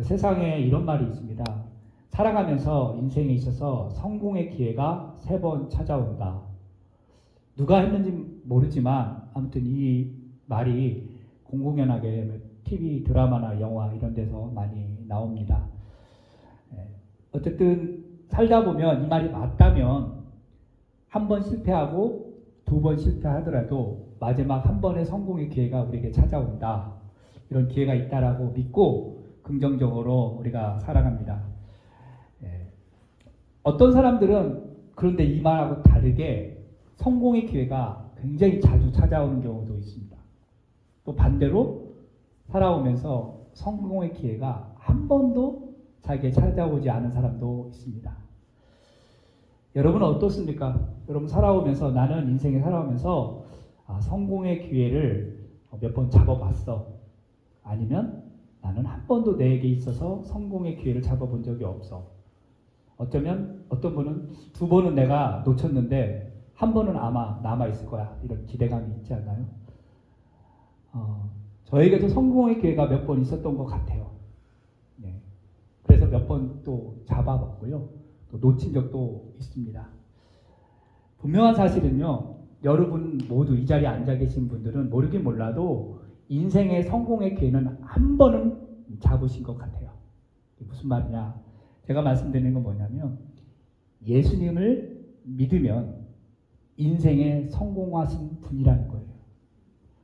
세상에 이런 말이 있습니다. 살아가면서 인생에 있어서 성공의 기회가 3번 찾아온다. 누가 했는지 모르지만 아무튼 이 말이 공공연하게 TV 드라마나 영화 이런 데서 많이 나옵니다. 어쨌든 살다 보면 이 말이 맞다면 한 번 실패하고 2번 실패하더라도 마지막 한 번의 성공의 기회가 우리에게 찾아온다. 이런 기회가 있다라고 믿고 긍정적으로 우리가 살아갑니다. 어떤 사람들은 그런데 이 말하고 다르게 성공의 기회가 굉장히 자주 찾아오는 경우도 있습니다. 또 반대로 살아오면서 성공의 기회가 한 번도 자기에게 찾아오지 않은 사람도 있습니다. 여러분은 어떻습니까? 여러분 살아오면서 나는 인생에 살아오면서 성공의 기회를 몇 번 잡아봤어. 아니면 나는 한 번도 내게 있어서 성공의 기회를 잡아본 적이 없어. 어쩌면 어떤 분은 2번은 내가 놓쳤는데 한 번은 아마 남아있을 거야. 이런 기대감이 있지 않나요? 저에게도 성공의 기회가 몇 번 있었던 것 같아요. 네. 그래서 몇 번 또 잡아봤고요. 또 놓친 적도 있습니다. 분명한 사실은요. 여러분 모두 이 자리에 앉아 계신 분들은 모르긴 몰라도 인생의 성공의 기회는 한 번은 잡으신 것 같아요. 무슨 말이냐? 제가 말씀드리는 건 뭐냐면 예수님을 믿으면 인생에 성공하신 분이라는 거예요.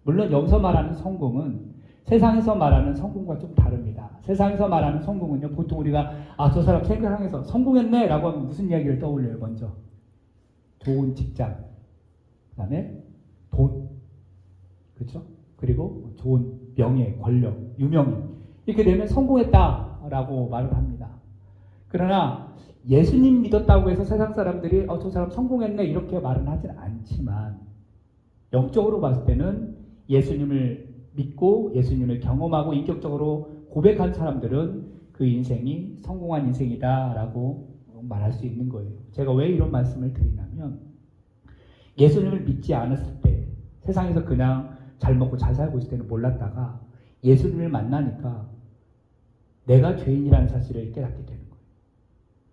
물론 여기서 말하는 성공은 세상에서 말하는 성공과 좀 다릅니다. 세상에서 말하는 성공은요, 보통 우리가 저 사람 세상에서 성공했네 라고 하면 무슨 이야기를 떠올려요? 먼저 좋은 직장, 그 다음에 돈, 그렇죠? 그리고 좋은 명예, 권력, 유명인, 이렇게 되면 성공했다라고 말을 합니다. 그러나 예수님 믿었다고 해서 세상 사람들이 저 사람 성공했네 이렇게 말은 하진 않지만 영적으로 봤을 때는 예수님을 믿고 예수님을 경험하고 인격적으로 고백한 사람들은 그 인생이 성공한 인생이다라고 말할 수 있는 거예요. 제가 왜 이런 말씀을 드리냐면 예수님을 믿지 않았을 때 세상에서 그냥 잘 먹고 잘 살고 있을 때는 몰랐다가 예수님을 만나니까 내가 죄인이라는 사실을 깨닫게 되는 거예요.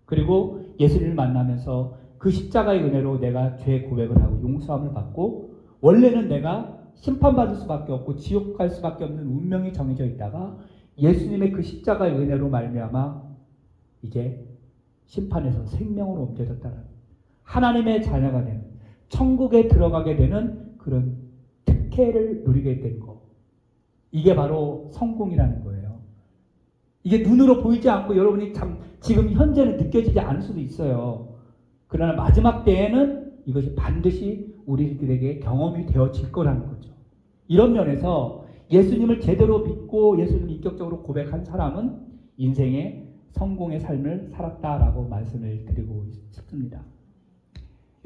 그리고 예수님을 만나면서 그 십자가의 은혜로 내가 죄 고백을 하고 용서함을 받고 원래는 내가 심판받을 수밖에 없고 지옥 갈 수밖에 없는 운명이 정해져 있다가 예수님의 그 십자가의 은혜로 말미암아 이제 심판에서 생명으로 옮겨졌다는 하나님의 자녀가 되는 천국에 들어가게 되는 그런 특혜를 누리게 된 거. 이게 바로 성공이라는 거예요. 이게 눈으로 보이지 않고 여러분이 참 지금 현재는 느껴지지 않을 수도 있어요. 그러나 마지막 때에는 이것이 반드시 우리들에게 경험이 되어질 거라는 거죠. 이런 면에서 예수님을 제대로 믿고 예수님을 인격적으로 고백한 사람은 인생의 성공의 삶을 살았다라고 말씀을 드리고 싶습니다.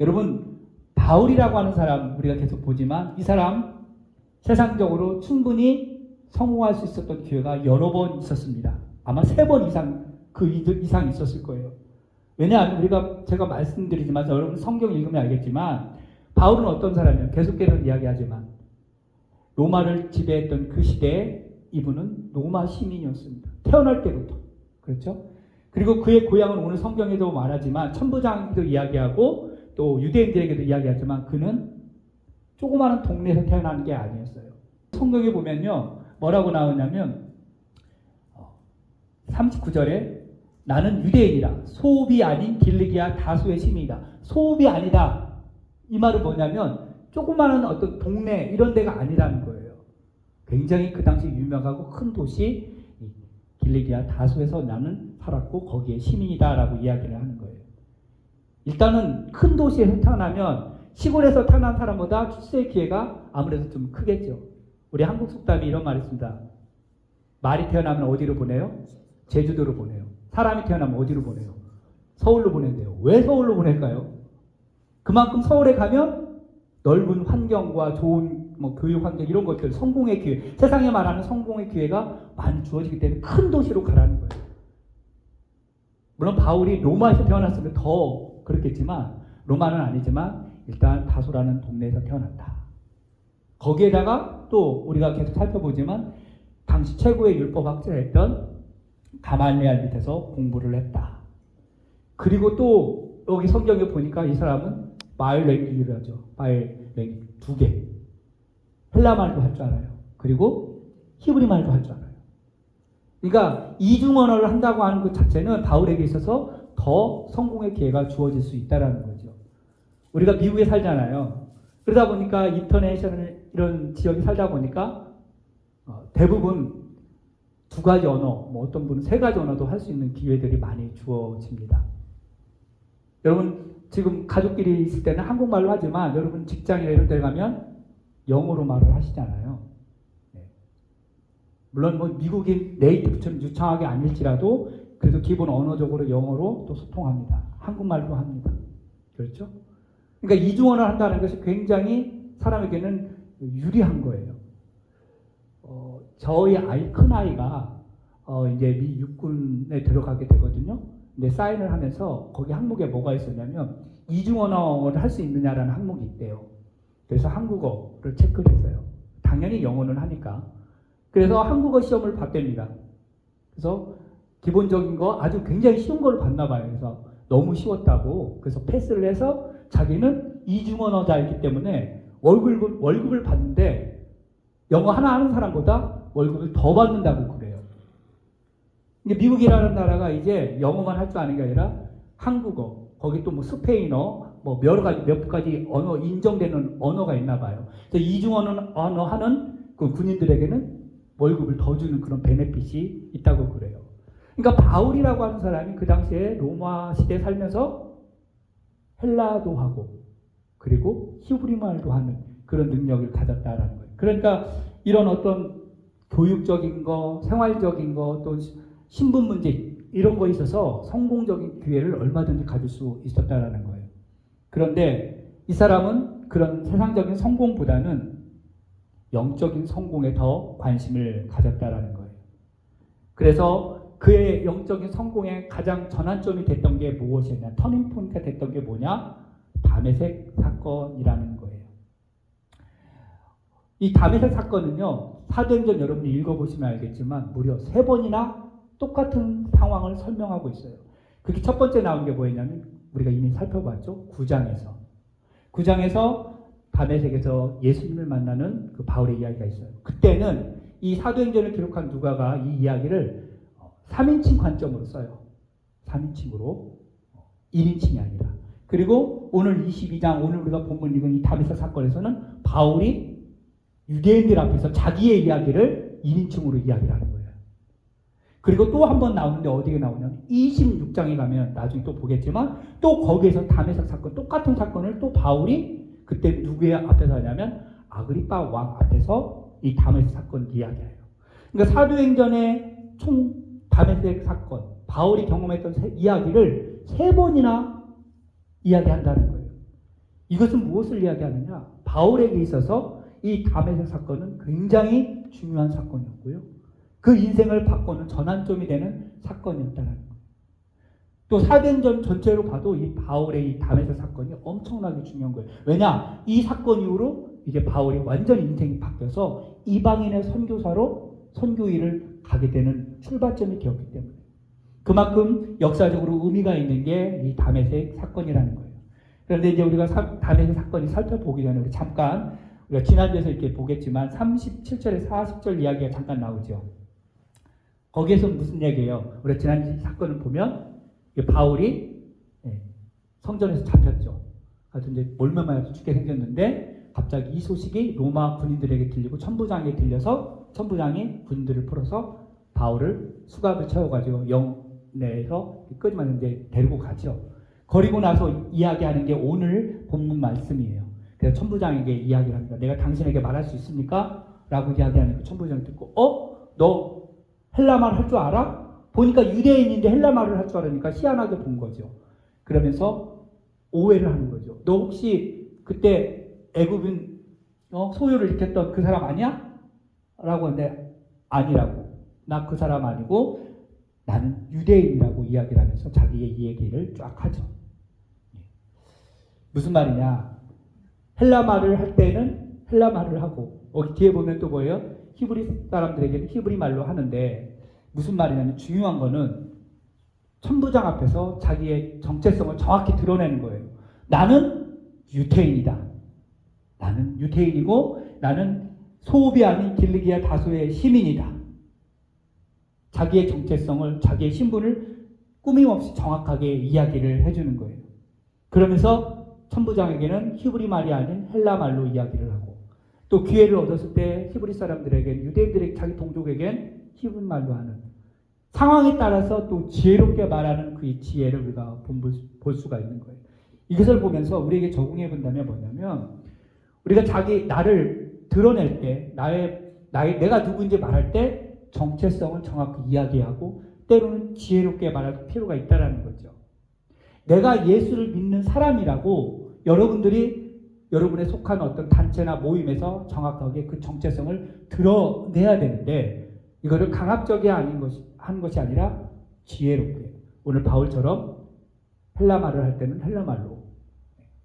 여러분, 바울이라고 하는 사람 우리가 계속 보지만 이 사람 세상적으로 충분히 성공할 수 있었던 기회가 여러 번 있었습니다. 아마 3번 이상 그 이상 있었을 거예요. 왜냐하면 제가 말씀드리지만 여러분 성경 읽으면 알겠지만 바울은 어떤 사람이에요? 계속해서 이야기하지만 로마를 지배했던 그 시대에 이분은 로마 시민이었습니다. 태어날 때부터. 그렇죠? 그리고 그의 고향은 오늘 성경에도 말하지만 천부장도 이야기하고 또 유대인들에게도 이야기하지만 그는 조그마한 동네에서 태어난 게 아니었어요. 성경에 보면요. 뭐라고 나오냐면 39절에 나는 유대인이라 소읍이 아닌 길리기아 다수의 시민이다. 소읍이 아니다. 이 말은 뭐냐면 조그마한 어떤 동네 이런 데가 아니라는 거예요. 굉장히 그 당시 유명하고 큰 도시 길리기아 다수에서 나는 살았고 거기에 시민이다라고 이야기를 하는 거예요. 일단은 큰 도시에서 태어나면 시골에서 태어난 사람보다 출세의 기회가 아무래도 좀 크겠죠. 우리 한국 속담이 이런 말이 있습니다. 말이 태어나면 어디로 보내요? 제주도로 보내요. 사람이 태어나면 어디로 보내요? 서울로 보낸대요. 왜 서울로 보낼까요? 그만큼 서울에 가면 넓은 환경과 좋은 교육 환경 이런 것들, 성공의 기회, 세상에 말하는 성공의 기회가 많이 주어지기 때문에 큰 도시로 가라는 거예요. 물론 바울이 로마에서 태어났으면 더 그렇겠지만 로마는 아니지만 일단 다소라는 동네에서 태어났다. 거기에다가 또 우리가 계속 살펴보지만 당시 최고의 율법학자였던 가말리알 밑에서 공부를 했다. 그리고 또 여기 성경에 보니까 이 사람은 바이랭귀를 하죠. 바이랭귀 2개. 헬라 말도 할 줄 알아요. 그리고 히브리 말도 할 줄 알아요. 그러니까 이중 언어를 한다고 하는 것 자체는 바울에게 있어서 더 성공의 기회가 주어질 수 있다는 거죠. 우리가 미국에 살잖아요. 그러다 보니까 인터내셔널 이런 지역에 살다 보니까 대부분 2가지 언어, 뭐 어떤 분은 3가지 언어도 할 수 있는 기회들이 많이 주어집니다. 여러분 지금 가족끼리 있을 때는 한국말로 하지만 여러분 직장이나 이런 데 가면 영어로 말을 하시잖아요. 네. 물론 뭐 미국인 네이티브처럼 유창하게 아닐지라도 그래도 기본 언어적으로 영어로 또 소통합니다. 한국말로 합니다. 그렇죠? 그러니까 이중언어를 한다는 것이 굉장히 사람에게는 유리한 거예요. 저희 큰 아이가 이제 미 육군에 들어가게 되거든요. 근데 사인을 하면서 거기 항목에 뭐가 있었냐면 이중언어를 할 수 있느냐라는 항목이 있대요. 그래서 한국어를 체크를 했어요. 당연히 영어는 하니까. 그래서 한국어 시험을 봤답니다. 그래서 기본적인 거 아주 굉장히 쉬운 걸 봤나 봐요. 그래서 너무 쉬웠다고 그래서 패스를 해서 자기는 이중언어자이기 때문에 월급을 받는데 영어 하나 하는 사람보다 월급을 더 받는다고 그래요. 근데 미국이라는 나라가 이제 영어만 할 줄 아는 게 아니라 한국어, 거기 또 뭐 스페인어, 뭐 몇 가지 언어 인정되는 언어가 있나 봐요. 그래서 이중언어 하는 그 군인들에게는 월급을 더 주는 그런 베네핏이 있다고 그래요. 그러니까 바울이라고 하는 사람이 그 당시에 로마 시대에 살면서 헬라도 하고 그리고 히브리 말도 하는 그런 능력을 가졌다라는 거예요. 그러니까 이런 어떤 교육적인 거, 생활적인 거, 또 신분 문제 이런 거에 있어서 성공적인 기회를 얼마든지 가질 수 있었다라는 거예요. 그런데 이 사람은 그런 세상적인 성공보다는 영적인 성공에 더 관심을 가졌다라는 거예요. 그래서 그의 영적인 성공의 가장 전환점이 됐던 게 무엇이냐, 터닝포인트가 됐던 게 뭐냐, 다메섹 사건이라는 거예요. 이 다메섹 사건은요, 사도행전 여러분이 읽어보시면 알겠지만 무려 3번이나 똑같은 상황을 설명하고 있어요. 그게 첫 번째 나온 게 뭐였냐면 우리가 이미 살펴봤죠. 9장에서 다메섹에서 예수님을 만나는 그 바울의 이야기가 있어요. 그때는 이 사도행전을 기록한 누가가 이 이야기를 3인칭 관점으로 써요. 3인칭으로 1인칭이 아니라. 그리고 오늘 22장 오늘 우리가 본문 읽은 이 다메섹 사건에서는 바울이 유대인들 앞에서 자기의 이야기를 1인칭으로 이야기를 하는 거예요. 그리고 또 한 번 나오는데 어디에 나오냐면 26장에 가면 나중에 또 보겠지만 또 거기에서 다메섹 사건 똑같은 사건을 또 바울이 그때 누구의 앞에서 하냐면 아그리빠 왕 앞에서 이 다메섹 사건 이야기해요. 그러니까 사도행전의 총 다메섹 사건 바울이 경험했던 이야기를 3번이나 이야기한다는 거예요. 이것은 무엇을 이야기하느냐? 바울에게 있어서 이 다메섹 사건은 굉장히 중요한 사건이었고요. 그 인생을 바꾸는 전환점이 되는 사건이었다는 거예요. 또 사도행전 전체로 봐도 이 바울의 이 다메섹 사건이 엄청나게 중요한 거예요. 왜냐? 이 사건 이후로 이제 바울이 완전히 인생이 바뀌어서 이방인의 선교사로 선교 일을 가게 되는 출발점이 되었기 때문에 그만큼 역사적으로 의미가 있는 게 이 다메섹 사건이라는 거예요. 그런데 이제 우리가 다메섹 사건이 살펴보기 전에 우리 잠깐 우리가 지난주에서 이렇게 보겠지만 37절에 40절 이야기가 잠깐 나오죠. 거기에서 무슨 얘기예요? 우리가 지난 사건을 보면 바울이 성전에서 잡혔죠. 하여튼 이제 몰매만 죽게 생겼는데 갑자기 이 소식이 로마 군인들에게 들리고 천부장에게 들려서 천부장이 군인들을 풀어서 바울을 수갑을 채워가지고 영내에서 끄집어내서 이제 데리고 가죠. 그리고 나서 이야기하는 게 오늘 본문 말씀이에요. 그래서 천부장에게 이야기를 합니다. 내가 당신에게 말할 수 있습니까? 라고 이야기하니까 천부장이 듣고 너 헬라말 할 줄 알아? 보니까 유대인인데 헬라말을 할 줄 알으니까 희한하게 본 거죠. 그러면서 오해를 하는 거죠. 너 혹시 그때 애굽인 소유를 일으켰던 그 사람 아니야? 라고 하는데 아니라고. 나 그 사람 아니고 나는 유대인이라고 이야기를 하면서 자기의 이 얘기를 쫙 하죠. 무슨 말이냐? 헬라말을 할 때는 헬라말을 하고 여기 뒤에 보면 또 뭐예요? 히브리 사람들에게는 히브리 말로 하는데 무슨 말이냐면 중요한 거는 천부장 앞에서 자기의 정체성을 정확히 드러내는 거예요. 나는 유태인이다. 나는 유태인이고 나는 소읍이 아닌 길르기아 다소의 시민이다. 자기의 정체성을, 자기의 신분을 꾸밈없이 정확하게 이야기를 해주는 거예요. 그러면서 천부장에게는 히브리 말이 아닌 헬라 말로 이야기를 하고, 또 기회를 얻었을 때 히브리 사람들에게, 유대인들에게, 자기 동족에겐 히브리 말로 하는, 상황에 따라서 또 지혜롭게 말하는 그 지혜를 우리가 볼 수가 있는 거예요. 이것을 보면서 우리에게 적용해 본다면 뭐냐면, 우리가 나를 드러낼 때, 내가 누구인지 말할 때 정체성을 정확히 이야기하고 때로는 지혜롭게 말할 필요가 있다는 거죠. 내가 예수를 믿는 사람이라고 여러분에 속한 어떤 단체나 모임에서 정확하게 그 정체성을 드러내야 되는데, 이거를 강압적이 하는 것이 아니라 지혜롭게, 오늘 바울처럼 헬라 말을 할 때는 헬라 말로,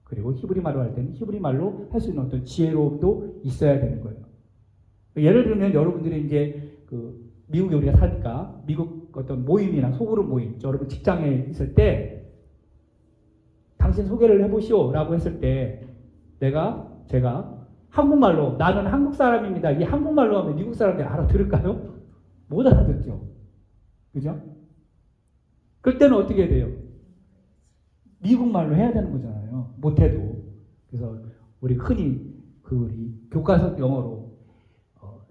그리고 히브리 말로 할 때는 히브리 말로 할 수 있는 어떤 지혜로움도 있어야 되는 거예요. 예를 들면 여러분들이 이제 미국에 우리가 사니까 미국 어떤 모임이나 소그룹 모임, 여러분 직장에 있을 때 당신 소개를 해보시오 라고 했을 때 제가 한국말로 나는 한국 사람입니다, 이 한국말로 하면 미국 사람들이 알아들을까요? 못 알아듣죠. 그죠? 그럴 때는 어떻게 돼요? 미국말로 해야 되는 거잖아요. 못해도. 그래서 우리 흔히 우리 교과서 영어로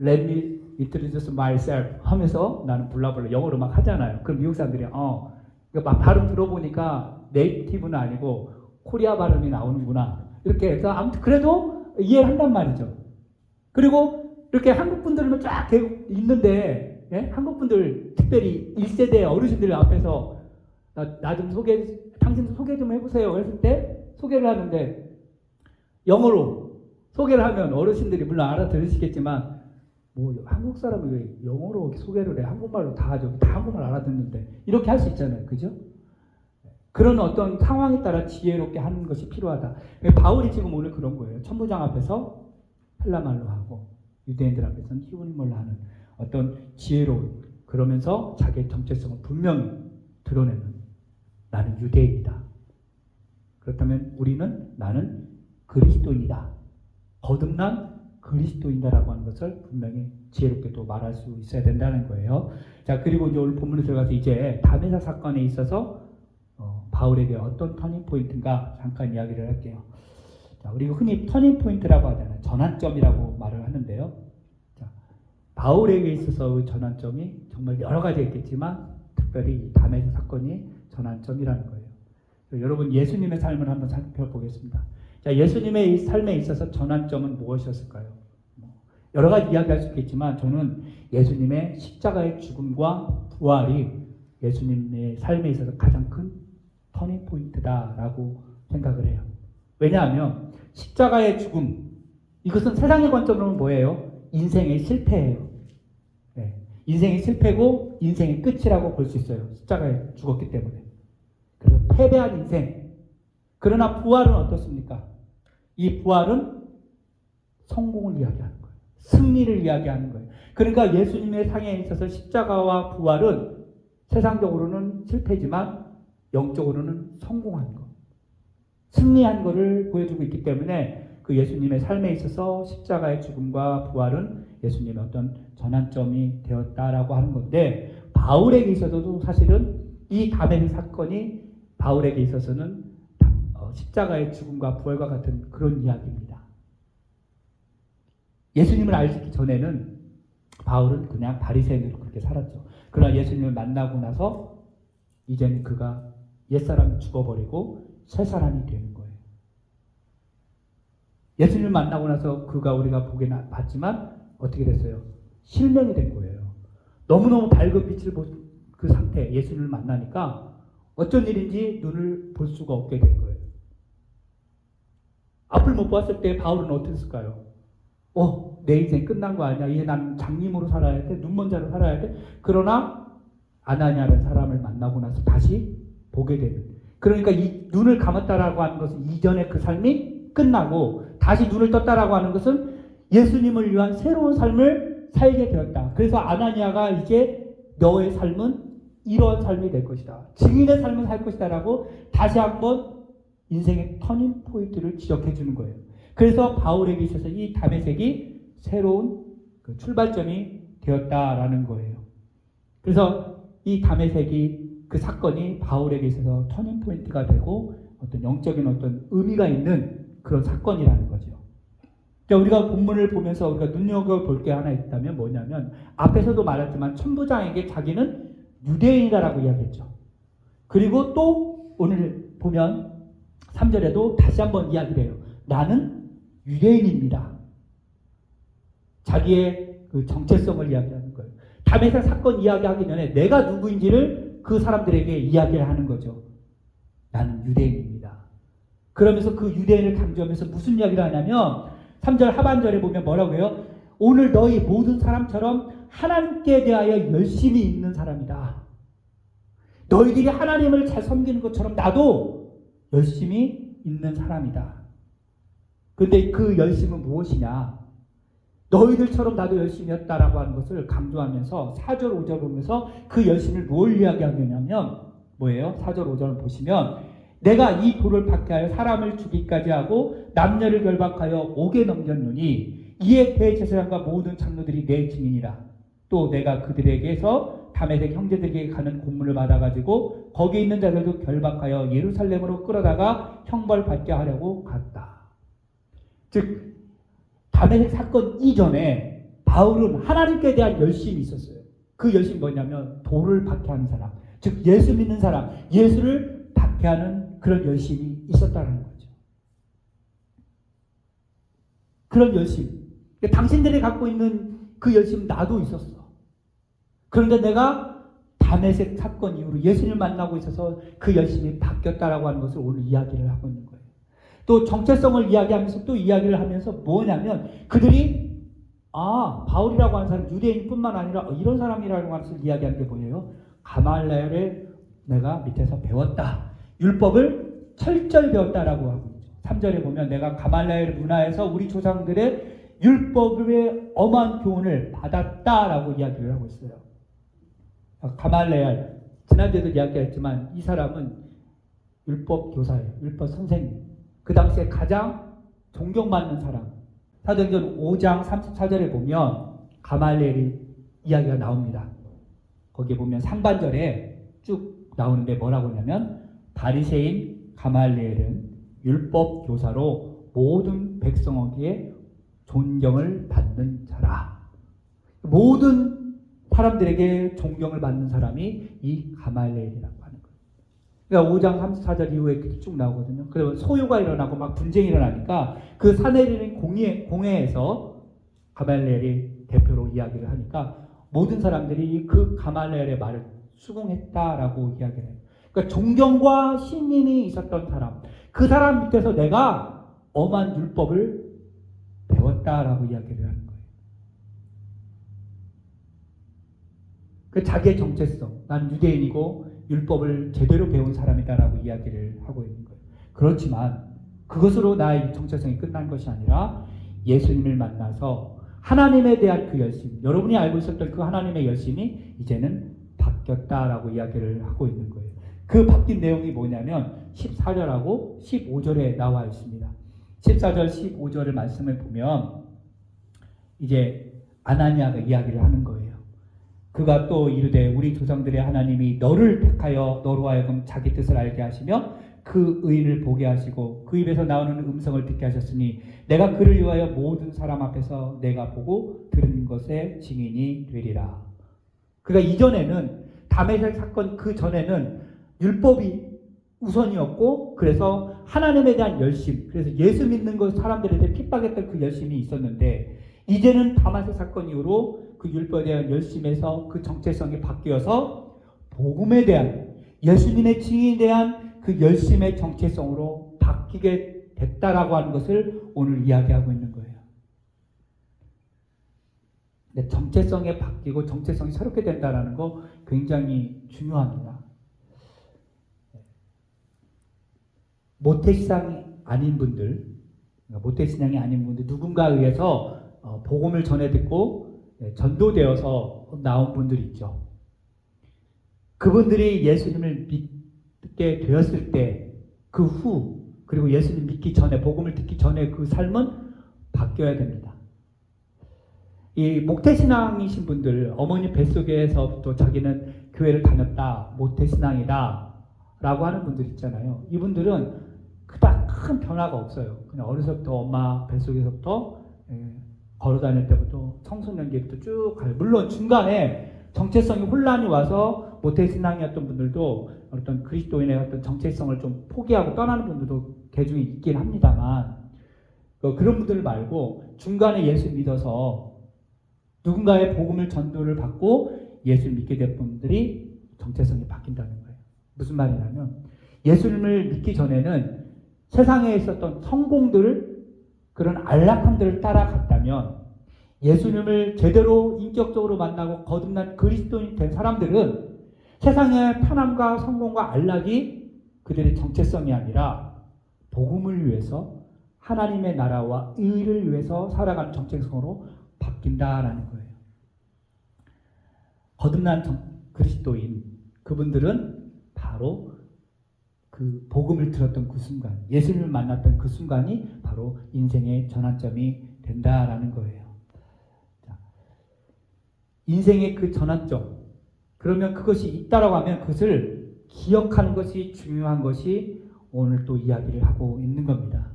Let me introduce myself 하면서 나는 블라블라 영어로 막 하잖아요. 그럼 미국 사람들이 막 발음 들어보니까 네이티브는 아니고 코리아 발음이 나오는구나. 이렇게 해서 아무튼 그래도 이해를 한단 말이죠. 그리고 이렇게 한국 분들은 쫙 있는데, 예? 한국 분들 특별히 1세대 어르신들 앞에서 나 좀 당신 소개 좀 해보세요 했을 때 소개를 하는데 영어로 소개를 하면 어르신들이 물론 알아들으시겠지만, 뭐 한국 사람이 왜 영어로 소개를 해? 한국말로 다 하죠. 다 한국말 알아듣는데. 이렇게 할 수 있잖아요. 그죠? 그런 어떤 상황에 따라 지혜롭게 하는 것이 필요하다. 바울이 지금 오늘 그런 거예요. 천부장 앞에서 헬라말로 하고 유대인들 앞에서는 히브리말로 하는 어떤 지혜로운, 그러면서 자기의 정체성을 분명히 드러내는, 나는 유대인이다. 그렇다면 나는 그리스도인이다. 거듭난 그리스도인이다라고 하는 것을 분명히 지혜롭게 또 말할 수 있어야 된다는 거예요. 자, 그리고 이제 오늘 본문에 들어가서 이제 다메사 사건에 있어서 바울에게 어떤 터닝 포인트인가 잠깐 이야기를 할게요. 자, 우리가 흔히 터닝 포인트라고 하잖아요. 전환점이라고 말을 하는데요. 자, 바울에게 있어서 전환점이 정말 여러 가지 있겠지만 특별히 다메사 사건이 전환점이라는 거예요. 여러분 예수님의 삶을 한번 살펴보겠습니다. 자, 예수님의 이 삶에 있어서 전환점은 무엇이었을까요? 여러 가지 이야기할 수 있겠지만 저는 예수님의 십자가의 죽음과 부활이 예수님의 삶에 있어서 가장 큰 터닝 포인트다라고 생각을 해요. 왜냐하면 십자가의 죽음, 이것은 세상의 관점으로는 뭐예요? 인생의 실패예요. 네. 인생의 실패고 인생의 끝이라고 볼 수 있어요. 십자가에 죽었기 때문에. 그래서 패배한 인생. 그러나 부활은 어떻습니까? 이 부활은 성공을 이야기하는 거예요. 승리를 이야기하는 거예요. 그러니까 예수님의 상에 있어서 십자가와 부활은 세상적으로는 실패지만 영적으로는 성공한 것, 승리한 것을 보여주고 있기 때문에 그 예수님의 삶에 있어서 십자가의 죽음과 부활은 예수님의 어떤 전환점이 되었다라고 하는 건데, 바울에게 있어서도 사실은 이 다메섹 사건이 바울에게 있어서는 십자가의 죽음과 부활과 같은 그런 이야기입니다. 예수님을 알기 전에는 바울은 그냥 바리새인으로 그렇게 살았죠. 그러나 예수님을 만나고 나서 이제는 그가 옛사람이 죽어버리고 새 사람이 되는 거예요. 예수님을 만나고 나서 그가 우리가 보게 봤지만 어떻게 됐어요? 실명이 된 거예요. 너무너무 밝은 빛을 본 그 상태, 예수님을 만나니까 어쩐 일인지 눈을 볼 수가 없게 된 거예요. 앞을 못 봤을 때 바울은 어땠을까요? 내 인생 끝난 거 아니야? 이제 난 장님으로 살아야 돼? 눈먼 자로 살아야 돼? 그러나 아나니아라는 사람을 만나고 나서 다시 보게 되는, 그러니까 이 눈을 감았다라고 하는 것은 이전의 그 삶이 끝나고 다시 눈을 떴다라고 하는 것은 예수님을 위한 새로운 삶을 살게 되었다. 그래서 아나니아가 이제 너의 삶은 이러한 삶이 될 것이다. 증인의 삶을 살 것이다 라고 다시 한번 인생의 터닝 포인트를 지적해 주는 거예요. 그래서 바울에게 있어서 이 다메섹이 새로운 그 출발점이 되었다라는 거예요. 그래서 이 다메섹이 그 사건이 바울에게 있어서 터닝 포인트가 되고 어떤 영적인 어떤 의미가 있는 그런 사건이라는 거죠. 그러니까 우리가 본문을 보면서 우리가 눈여겨볼 게 하나 있다면 뭐냐면 앞에서도 말했지만 천부장에게 자기는 유대인이다라고 이야기했죠. 그리고 또 오늘 보면 3절에도 다시 한번 이야기를 해요. 나는 유대인입니다. 자기의 그 정체성을 이야기하는 거예요. 다메섹 사건 이야기하기 전에 내가 누구인지를 그 사람들에게 이야기를 하는 거죠. 나는 유대인입니다. 그러면서 그 유대인을 강조하면서 무슨 이야기를 하냐면 3절 하반절에 보면 뭐라고 해요? 오늘 너희 모든 사람처럼 하나님께 대하여 열심히 있는 사람이다. 너희들이 하나님을 잘 섬기는 것처럼 나도 열심히 있는 사람이다. 그런데 그 열심은 무엇이냐? 너희들처럼 나도 열심히 했다라고 하는 것을 강조하면서 4절 5절 보면서 그 열심을 뭘 이야기하냐면 뭐예요? 4절 5절을 보시면 내가 이 돌을 박해하여 사람을 죽이기까지 하고 남녀를 결박하여 옥에 넘겼노니 이에 대제사장과 모든 장로들이 내 증인이라. 또 내가 그들에게서 다메섹 형제들에게 가는 공문을 받아가지고 거기 있는 자들도 결박하여 예루살렘으로 끌어다가 형벌받게 하려고 갔다. 즉 다메섹 사건 이전에 바울은 하나님께 대한 열심이 있었어요. 그 열심이 뭐냐면 돌을 박해하는 사람, 즉 예수 믿는 사람, 예수를 박해하는 그런 열심이 있었다는 거죠. 그런 열심. 그러니까 당신들이 갖고 있는 그 열심 나도 있었어. 그런데 내가 다메섹 사건 이후로 예수님을 만나고 있어서 그 열심이 바뀌었다라고 하는 것을 오늘 이야기를 하고 있는 거예요. 또 정체성을 이야기하면서 또 이야기를 하면서 뭐냐면 그들이 바울이라고 하는 사람 유대인뿐만 아니라 이런 사람이라고 하는 것을 이야기하는 게 뭐예요? 가말레엘을 내가 밑에서 배웠다. 율법을 철저히 배웠다라고 하고 있죠. 3절에 보면 내가 가말레엘 문화에서 우리 조상들의 율법의 엄한 교훈을 받았다라고 이야기를 하고 있어요. 가말레엘, 지난주에도 이야기했지만 이 사람은 율법 교사예요. 율법 선생님. 그 당시에 가장 존경받는 사람. 사도행전 5장 34절에 보면 가말레엘이 이야기가 나옵니다. 거기에 보면 상반절에 쭉 나오는데 뭐라고 하냐면 바리새인 가말레엘은 율법 교사로 모든 백성에게 존경을 받는 자라. 모든 사람들에게 존경을 받는 사람이 이 가말레엘이라고 하는 거예요. 그러니까 5장 34절 이후에 쭉 나오거든요. 그리고 소요가 일어나고 막 분쟁이 일어나니까 그 사내리는 공회에서 가말레엘이 대표로 이야기를 하니까 모든 사람들이 그 가말레엘의 말을 수긍했다라고 이야기를 해요. 그러니까 존경과 신임이 있었던 사람, 그 사람 밑에서 내가 엄한 율법을 배웠다라고 이야기를 하는 거예요. 그 자기의 정체성, 난 유대인이고 율법을 제대로 배운 사람이다라고 이야기를 하고 있는 거예요. 그렇지만 그것으로 나의 정체성이 끝난 것이 아니라 예수님을 만나서 하나님에 대한 그 열심, 여러분이 알고 있었던 그 하나님의 열심이 이제는 바뀌었다라고 이야기를 하고 있는 거예요. 그 바뀐 내용이 뭐냐면 14절하고 15절에 나와 있습니다. 14절, 15절의 말씀을 보면 이제 아나니아가 이야기를 하는 거예요. 그가 또 이르되 우리 조상들의 하나님이 너를 택하여 너로 하여금 자기 뜻을 알게 하시며 그 의인을 보게 하시고 그 입에서 나오는 음성을 듣게 하셨으니 내가 그를 위하여 모든 사람 앞에서 내가 보고 들은 것의 증인이 되리라. 그러니까 이전에는 다메섹 사건 그 전에는 율법이 우선이었고 그래서 하나님에 대한 열심, 그래서 예수 믿는 것 사람들에 대해 핍박했던 그 열심이 있었는데 이제는 다메섹 사건 이후로 그 율법에 대한 열심에서 그 정체성이 바뀌어서 복음에 대한 예수님의 증인에 대한 그 열심의 정체성으로 바뀌게 됐다라고 하는 것을 오늘 이야기하고 있는 거예요. 근데 정체성이 바뀌고 정체성이 새롭게 된다라는 거 굉장히 중요합니다. 모태신앙이 아닌 분들, 모태신앙이 아닌 분들, 누군가에 의해서 복음을 전해 듣고 전도되어서 나온 분들이 있죠. 그분들이 예수님을 믿게 되었을 때 그 후, 그리고 예수님 믿기 전에, 복음을 듣기 전에 그 삶은 바뀌어야 됩니다. 이 목태신앙이신 분들, 어머니 뱃속에서부터 자기는 교회를 다녔다, 목태신앙이다 라고 하는 분들 있잖아요. 이분들은 그닥 큰 변화가 없어요. 그냥 어려서부터 엄마 뱃속에서부터 걸어 다닐 때부터 청소년기부터 쭉 가요. 물론 중간에 정체성이 혼란이 와서 모태신앙이었던 분들도 어떤 그리스도인의 어떤 정체성을 좀 포기하고 떠나는 분들도 개중에 있긴 합니다만, 그런 분들 말고 중간에 예수 믿어서 누군가의 복음을 전도를 받고 예수를 믿게 된 분들이 정체성이 바뀐다는 거예요. 무슨 말이냐면, 예수님을 믿기 전에는 세상에 있었던 성공들, 그런 안락함들을 따라갔다면, 예수님을 제대로 인격적으로 만나고 거듭난 그리스도인이 된 사람들은 세상의 편함과 성공과 안락이 그들의 정체성이 아니라 복음을 위해서, 하나님의 나라와 의를 위해서 살아가는 정체성으로 바뀐다라는 거예요. 거듭난 그리스도인, 그분들은 바로 그 복음을 들었던 그 순간, 예수님을 만났던 그 순간이 바로 인생의 전환점이 된다라는 거예요. 자, 인생의 그 전환점, 그러면 그것이 있다라고 하면 그것을 기억하는 것이 중요한 것이 오늘 또 이야기를 하고 있는 겁니다.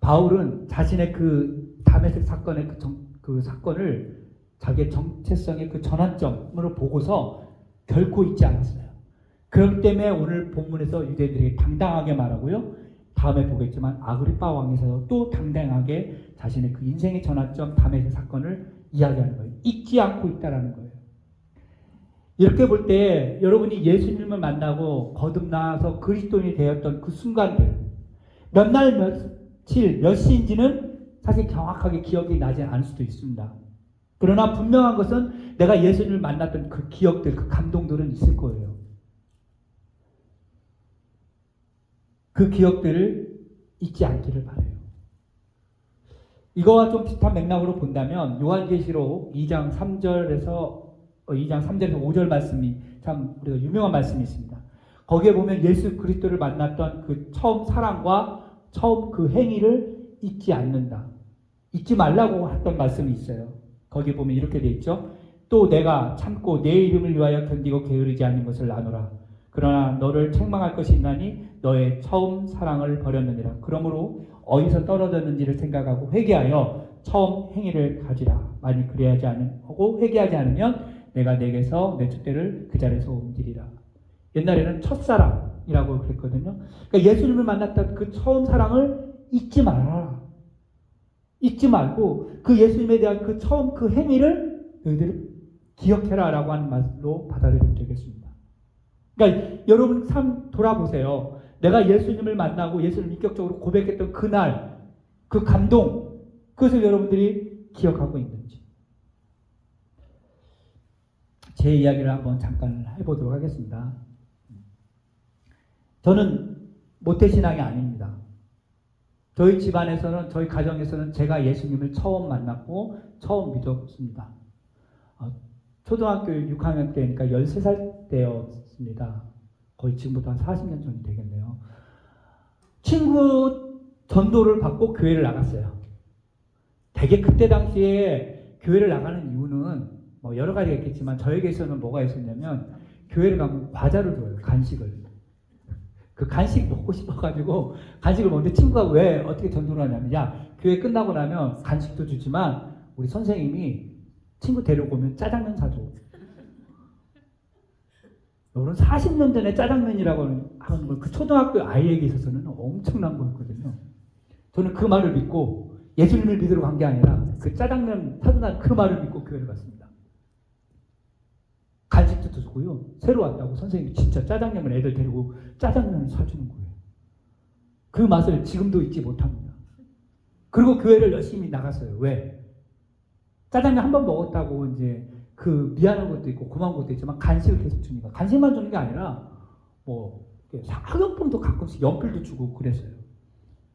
바울은 자신의 그 다메섹 사건의 그 사건을 자기의 정체성의 그 전환점으로 보고서 결코 잊지 않았어요. 그렇기 때문에 오늘 본문에서 유대인들에게 당당하게 말하고요. 다음에 보겠지만 아그리파 왕에서 또 당당하게 자신의 그 인생의 전환점 다메섹 사건을 이야기하는 거예요. 잊지 않고 있다라는 거예요. 이렇게 볼 때 여러분이 예수님을 만나고 거듭나서 그리스도인이 되었던 그 순간들, 몇 날 며칠 몇 시인지는 사실 정확하게 기억이 나지 않을 수도 있습니다. 그러나 분명한 것은 내가 예수님을 만났던 그 기억들, 그 감동들은 있을 거예요. 그 기억들을 잊지 않기를 바라요. 이거와 좀 비슷한 맥락으로 본다면 요한계시록 2장 3절에서 5절 말씀이 참 우리가 유명한 말씀이 있습니다. 거기에 보면 예수 그리스도를 만났던 그 처음 사랑과 처음 그 행위를 잊지 않는다. 잊지 말라고 했던 말씀이 있어요. 거기에 보면 이렇게 돼 있죠. 또 내가 참고 내 이름을 위하여 견디고 게으르지 않는 것을 나누라. 그러나 너를 책망할 것이 있나니 너의 처음 사랑을 버렸느니라. 그러므로 어디서 떨어졌는지를 생각하고 회개하여 처음 행위를 가지라. 만일 그래야지 않고 회개하지 않으면 내가 내게서 내 촛대를 그 자리에서 옮기리라. 옛날에는 첫사랑이라고 그랬거든요. 그러니까 예수님을 만났던 그 처음 사랑을 잊지 말아라. 잊지 말고 그 예수님에 대한 그 처음 그 행위를 너희들 기억해라 라고 하는 말로 받아들이면 되겠습니다. 그러니까 여러분 삶 돌아보세요. 내가 예수님을 만나고 예수님을 인격적으로 고백했던 그날 그 감동, 그것을 여러분들이 기억하고 있는지. 제 이야기를 한번 잠깐 해보도록 하겠습니다. 저는 모태신앙이 아닙니다. 저희 집안에서는, 저희 가정에서는 제가 예수님을 처음 만났고 처음 믿었습니다. 초등학교 6학년 때니까 13살 때였습니다. 거의 지금부터 한 40년 전이 되겠네요. 친구 전도를 받고 교회를 나갔어요. 되게 그때 당시에 교회를 나가는 이유는 뭐 여러 가지가 있겠지만 저에게서는 뭐가 있었냐면 교회를 가면 과자를 줘요. 간식을. 그 간식 먹고 싶어가지고 간식을 먹는데 친구가 왜 어떻게 전도를 하냐면, 야, 교회 끝나고 나면 간식도 주지만 우리 선생님이 친구 데리고 오면 짜장면 사줘. 여러분 40년 전에 짜장면이라고 하는 건 그 초등학교 아이에게 있어서는 엄청난 거였거든요. 저는 그 말을 믿고 예수님을 믿으러 간 게 아니라 그 짜장면 사준다는 그 말을 믿고 교회를 갔습니다. 간식도 주고요. 새로 왔다고 선생님이 진짜 짜장면을 애들 데리고 짜장면을 사주는 거예요. 그 맛을 지금도 잊지 못합니다. 그리고 교회를 열심히 나갔어요. 왜? 짜장면 한 번 먹었다고 이제 그 미안한 것도 있고 고마운 것도 있지만 간식을 계속 주니까, 간식만 주는 게 아니라 뭐 학용품도 가끔씩 연필도 주고 그랬어요.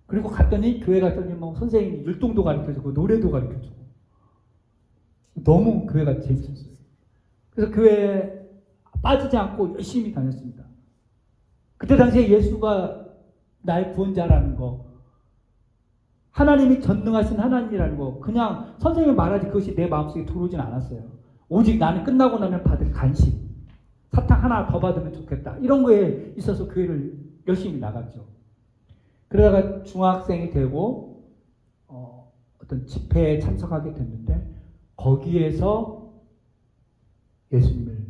그리고 갔더니 교회 갔더니 뭐 선생님이 율동도 가르쳐주고 노래도 가르쳐주고 너무 교회가 재밌었어요. 그래서 교회 빠지지 않고 열심히 다녔습니다. 그때 당시에 예수가 나의 구원자라는 거, 하나님이 전능하신 하나님이라는 거, 그냥 선생님이 말하지 그것이 내 마음속에 들어오진 않았어요. 오직 나는 끝나고 나면 받을 간식, 사탕 하나 더 받으면 좋겠다, 이런 거에 있어서 교회를 열심히 나갔죠. 그러다가 중학생이 되고 어떤 집회에 참석하게 됐는데 거기에서 예수님을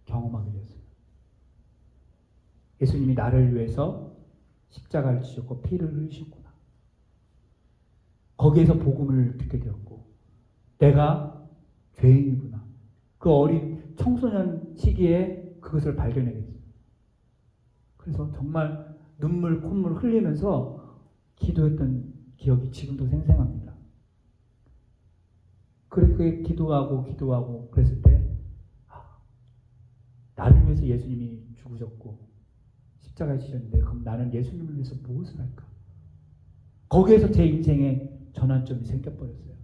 경험하게 됐어요. 예수님이 나를 위해서 십자가를 지셨고 피를 흘리셨구나. 거기에서 복음을 듣게 되었고 내가 죄인이구나. 그 어린 청소년 시기에 그것을 발견하게 됐어요. 그래서 정말 눈물 콧물 흘리면서 기도했던 기억이 지금도 생생합니다. 그렇게 기도하고 그랬을 때 나를 위해서 예수님이 죽으셨고 십자가에 지셨는데 그럼 나는 예수님을 위해서 무엇을 할까? 거기에서 제 인생에 전환점이 생겨버렸어요.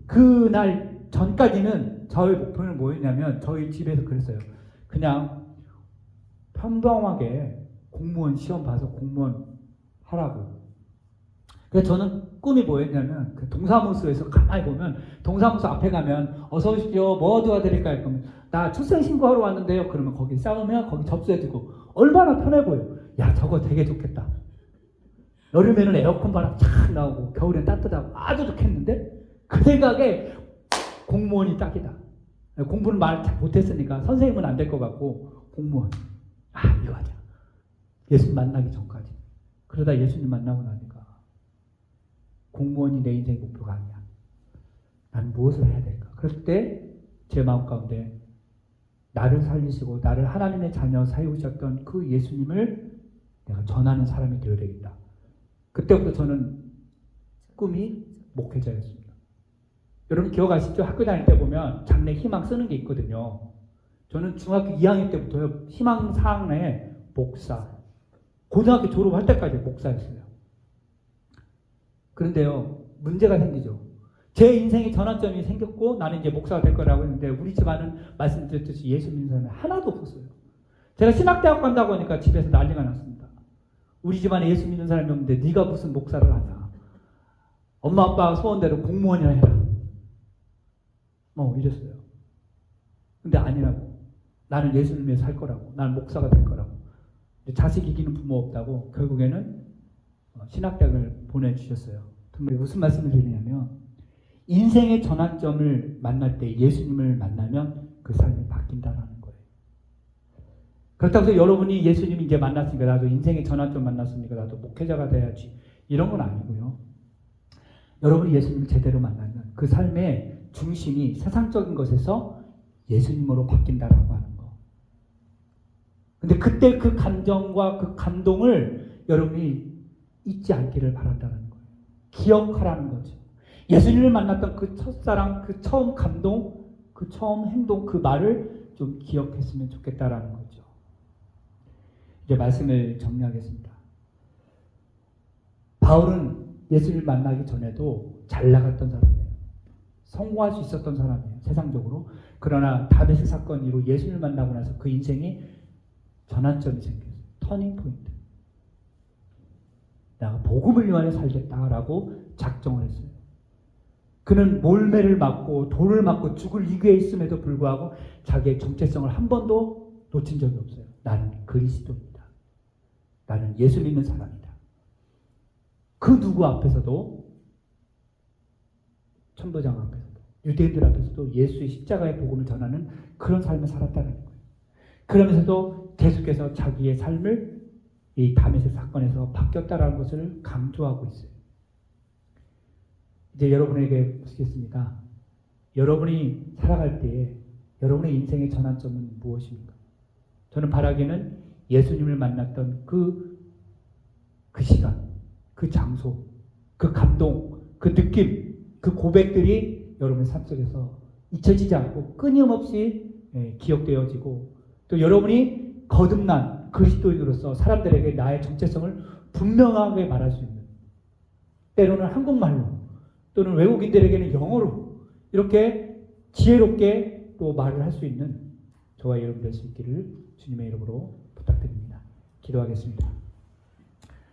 그날 전까지는 저의 목표는 뭐였냐면 저희 집에서 그랬어요. 그냥 평범하게 공무원 시험 봐서 공무원 하라고. 그래서 저는 꿈이 뭐였냐면 그 동사무소에서 가만히 보면 동사무소 앞에 가면 어서 오십시오. 뭐 도와드릴까요? 그러면 나 출생신고하러 왔는데요. 그러면 거기 싸우면 거기 접수해두고 얼마나 편해 보여. 야 저거 되게 좋겠다. 여름에는 에어컨 바람 착 나오고 겨울엔 따뜻하고 아주 좋겠는데 그 생각에 공무원이 딱이다. 공부는 말 잘 못했으니까 선생님은 안 될 것 같고 공무원. 이거 하자. 예수님 만나기 전까지. 그러다 예수님 만나고 나니까 공무원이 내 인생의 목표가 아니야. 난 무엇을 해야 될까? 그럴 때 제 마음 가운데 나를 살리시고 나를 하나님의 자녀 사유셨던 그 예수님을 내가 전하는 사람이 되어야 되겠다. 그때부터 저는 꿈이 목회자였습니다. 여러분 기억하시죠? 학교 다닐 때 보면 장래 희망 쓰는 게 있거든요. 저는 중학교 2학년 때부터 희망사항에 목사, 고등학교 졸업할 때까지 목사였어요. 그런데요, 문제가 생기죠. 제 인생의 전환점이 생겼고 나는 이제 목사가 될 거라고 했는데 우리 집안은 말씀드렸듯이 예수 믿는 사람이 하나도 없었어요. 제가 신학대학 간다고 하니까 집에서 난리가 났습니다. 우리 집안에 예수 믿는 사람이 없는데 네가 무슨 목사를 하냐. 엄마 아빠 소원대로 공무원이나 해라. 이랬어요. 근데 아니라고. 나는 예수님 위해서 살 거라고. 나는 목사가 될 거라고. 자식 이기는 부모 없다고 결국에는 신학대학을 보내주셨어요. 무슨 말씀을 드리냐면 인생의 전환점을 만날 때 예수님을 만나면 그 삶이 바뀐다는 거예요. 그렇다고 해서 여러분이 예수님이 이제 만났으니까 나도 인생의 전환점 만났으니까 나도 목회자가 돼야지 이런 건 아니고요. 여러분이 예수님을 제대로 만나면 그 삶의 중심이 세상적인 것에서 예수님으로 바뀐다라고 하는 거. 근데 그때 그 감정과 그 감동을 여러분이 잊지 않기를 바란다는 거예요. 기억하라는 거죠. 예수님을 만났던 그 첫사랑, 그 처음 감동, 그 처음 행동, 그 말을 좀 기억했으면 좋겠다라는 거죠. 이제 말씀을 정리하겠습니다. 바울은 예수님을 만나기 전에도 잘 나갔던 사람이에요. 성공할 수 있었던 사람이에요. 세상적으로. 그러나 다메섹 사건 이후 예수님을 만나고 나서 그 인생이 전환점이 생겼어요. 터닝 포인트. 내가 복음을 위하여 살겠다라고 작정을 했어요. 그는 몰매를 맞고 돌을 맞고 죽을 위기에 있음에도 불구하고 자기의 정체성을 한 번도 놓친 적이 없어요. 나는 그리스도입니다. 나는 예수 믿는 사람이다. 그 누구 앞에서도, 천부장 앞에서도, 유대인들 앞에서도 예수의 십자가의 복음을 전하는 그런 삶을 살았다는 거예요. 그러면서도 계속해서 자기의 삶을 이 다메섹 사건에서 바뀌었다라는 것을 강조하고 있어요. 이제 여러분에게 묻겠습니다. 여러분이 살아갈 때에 여러분의 인생의 전환점은 무엇입니까? 저는 바라기는 예수님을 만났던 그 시간, 그 장소, 그 감동, 그 느낌, 그 고백들이 여러분의 삶 속에서 잊혀지지 않고 끊임없이 기억되어지고 또 여러분이 거듭난 그리스도인으로서 사람들에게 나의 정체성을 분명하게 말할 수 있는, 때로는 한국말로 또는 외국인들에게는 영어로 이렇게 지혜롭게 또 말을 할 수 있는 저와 여러분 될 수 있기를 주님의 이름으로 부탁드립니다. 기도하겠습니다.